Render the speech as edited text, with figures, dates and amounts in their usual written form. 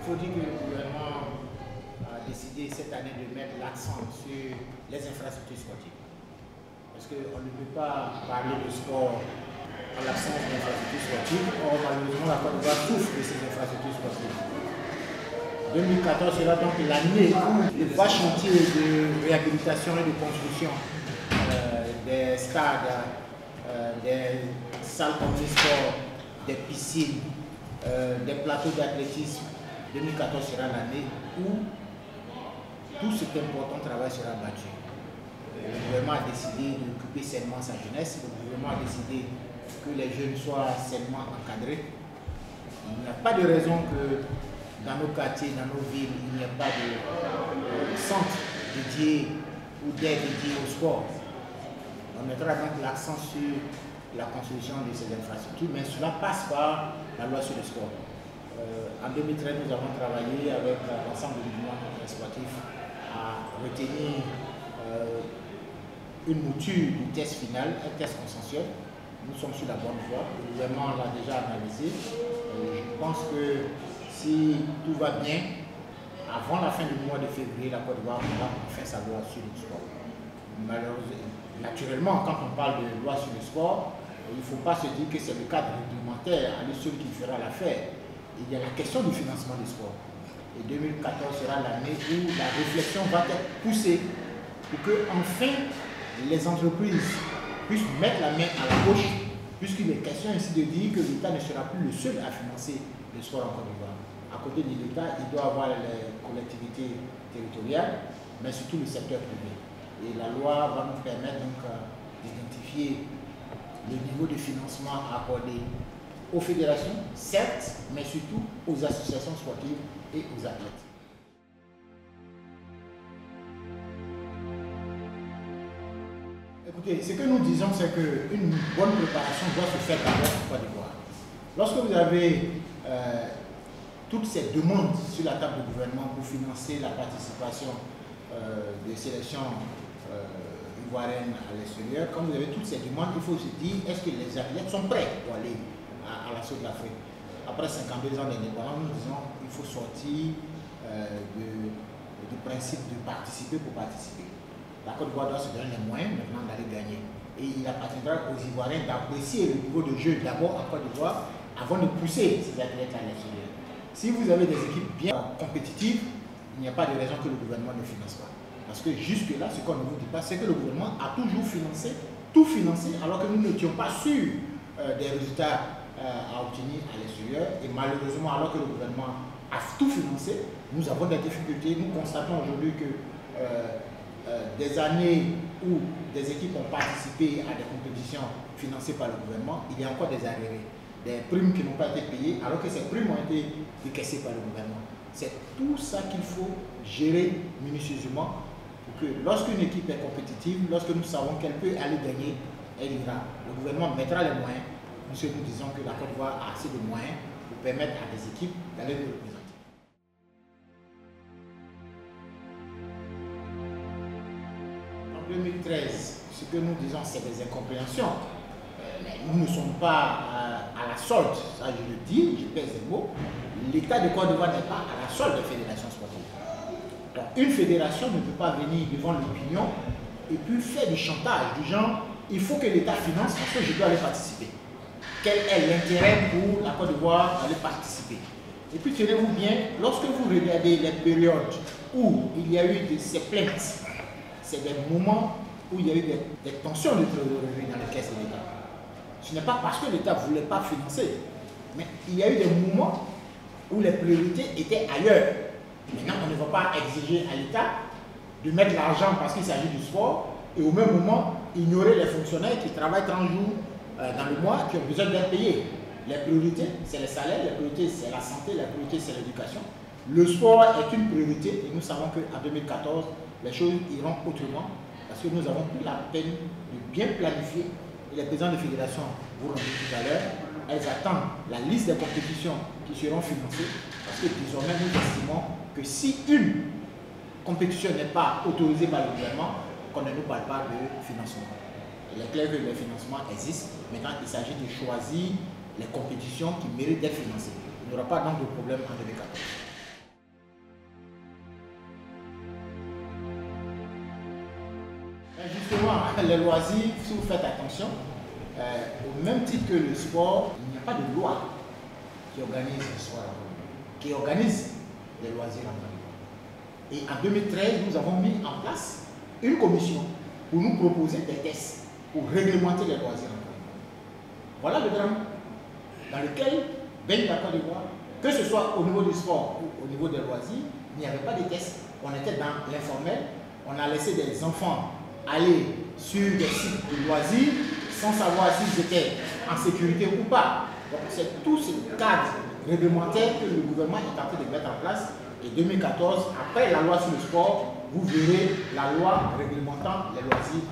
Il faut dire que le gouvernement a décidé cette année de mettre l'accent sur les infrastructures sportives. Parce qu'on ne peut pas parler de sport en l'absence d'infrastructures sportives. Or, malheureusement, la Côte d'Ivoire souffre de ces infrastructures sportives. 2014 sera donc l'année où le vaste chantier de réhabilitation et de construction des stades, des salles omnisports, des piscines, des plateaux d'athlétisme. 2014 sera l'année où tout cet important travail sera battu. Le gouvernement a décidé d'occuper sainement sa jeunesse. Le gouvernement a décidé que les jeunes soient sainement encadrés. Il n'y a pas de raison que dans nos quartiers, dans nos villes, il n'y ait pas de centre dédié ou d'aide dédiée au sport. On mettra donc l'accent sur la construction de ces infrastructures, mais cela passe par la loi sur le sport. En 2013, nous avons travaillé avec l'ensemble du mouvement sportif à retenir une mouture du test final, un test consensuel. Nous sommes sur la bonne voie. Le gouvernement l'a déjà analysé. Je pense que si tout va bien, avant la fin du mois de février, la Côte d'Ivoire va faire sa loi sur le sport. Malheureusement, naturellement, quand on parle de loi sur le sport, il ne faut pas se dire que c'est le cadre réglementaire à lui seul qui fera l'affaire. Il y a la question du financement du sport. Et 2014 sera l'année où la réflexion va être poussée pour que, enfin, les entreprises puissent mettre la main à la poche, puisqu'il est question ici de dire que l'État ne sera plus le seul à financer le sport en Côte d'Ivoire. À côté de l'État, il doit avoir les collectivités territoriales, mais surtout le secteur privé. Et la loi va nous permettre donc d'identifier le niveau de financement accordé aux fédérations, certes, mais surtout aux associations sportives et aux athlètes. Écoutez, ce que nous disons, c'est qu'une bonne préparation doit se faire d'abord en Côte d'Ivoire. Lorsque vous avez toutes ces demandes sur la table du gouvernement pour financer la participation des sélections ivoiriennes à l'extérieur, quand vous avez toutes ces demandes, il faut se dire, est-ce que les athlètes sont prêts pour aller à l'assaut de l'Afrique? Après 52 ans d'indépendance, nous disons qu'il faut sortir du principe de participer pour participer. La Côte d'Ivoire doit se donner les moyens maintenant d'aller gagner. Et il appartiendra aux Ivoiriens d'apprécier le niveau de jeu d'abord en Côte d'Ivoire avant de pousser ces athlètes à l'extérieur. Si vous avez des équipes bien compétitives, il n'y a pas de raison que le gouvernement ne finance pas. Parce que jusque-là, ce qu'on ne vous dit pas, c'est que le gouvernement a toujours financé, tout financé, alors que nous n'étions pas sûrs des résultats à obtenir à l'extérieur. Et malheureusement, alors que le gouvernement a tout financé, nous avons des difficultés. Nous constatons aujourd'hui que des années où des équipes ont participé à des compétitions financées par le gouvernement, il y a encore des arriérés, des primes qui n'ont pas été payées, alors que ces primes ont été décaissées par le gouvernement. C'est tout ça qu'il faut gérer minutieusement pour que lorsqu'une équipe est compétitive, lorsque nous savons qu'elle peut aller gagner, elle ira. Le gouvernement mettra les moyens, puisque nous disons que la Côte d'Ivoire a assez de moyens pour permettre à des équipes d'aller nous représenter. En 2013, ce que nous disons, c'est des incompréhensions. Nous ne sommes pas à la solde, ça je le dis, je pèse les mots. L'État de Côte d'Ivoire n'est pas à la solde des fédérations sportives. Donc, une fédération ne peut pas venir devant l'opinion et puis faire du chantage du genre, il faut que l'État finance parce que je dois aller participer. Quel est l'intérêt pour la Côte d'Ivoire d'aller participer? Et puis tenez-vous bien, lorsque vous regardez les périodes où il y a eu ces plaintes, c'est des moments où il y a eu des tensions de trésorerie dans les caisses de l'État. Ce n'est pas parce que l'État ne voulait pas financer, mais il y a eu des moments où les priorités étaient ailleurs. Maintenant, on ne va pas exiger à l'État de mettre l'argent parce qu'il s'agit du sport et au même moment ignorer les fonctionnaires qui travaillent 30 jours dans le mois, qui ont besoin d'être payés. Les priorités, c'est les salaires, les priorités, c'est la santé, les priorités, c'est l'éducation. Le sport est une priorité et nous savons qu'en 2014, les choses iront autrement parce que nous avons pris la peine de bien planifier. Et les présidents de fédération, vous l'ont dit tout à l'heure, elles attendent la liste des compétitions qui seront financées parce que désormais nous estimons que si une compétition n'est pas autorisée par le gouvernement, qu'on ne nous parle pas de financement. Il est clair que les financements existent. Maintenant, il s'agit de choisir les compétitions qui méritent d'être financées. Il n'y aura pas donc de problème en 2014. justement, les loisirs, si vous faites attention, au même titre que le sport, il n'y a pas de loi qui organise le sport, qui organise les loisirs en Côte d'Ivoire. Et en 2013, nous avons mis en place une commission pour nous proposer des tests pour réglementer les loisirs en Côte d'Ivoire. Voilà le drame dans lequel baigne la Côte d'Ivoire, que ce soit au niveau du sport ou au niveau des loisirs, il n'y avait pas de tests. On était dans l'informel, on a laissé des enfants aller sur des sites de loisirs sans savoir s'ils étaient en sécurité ou pas. Donc c'est tout ce cadre réglementaire que le gouvernement est en train de mettre en place. Et 2014, après la loi sur le sport, vous verrez la loi réglementant les loisirs.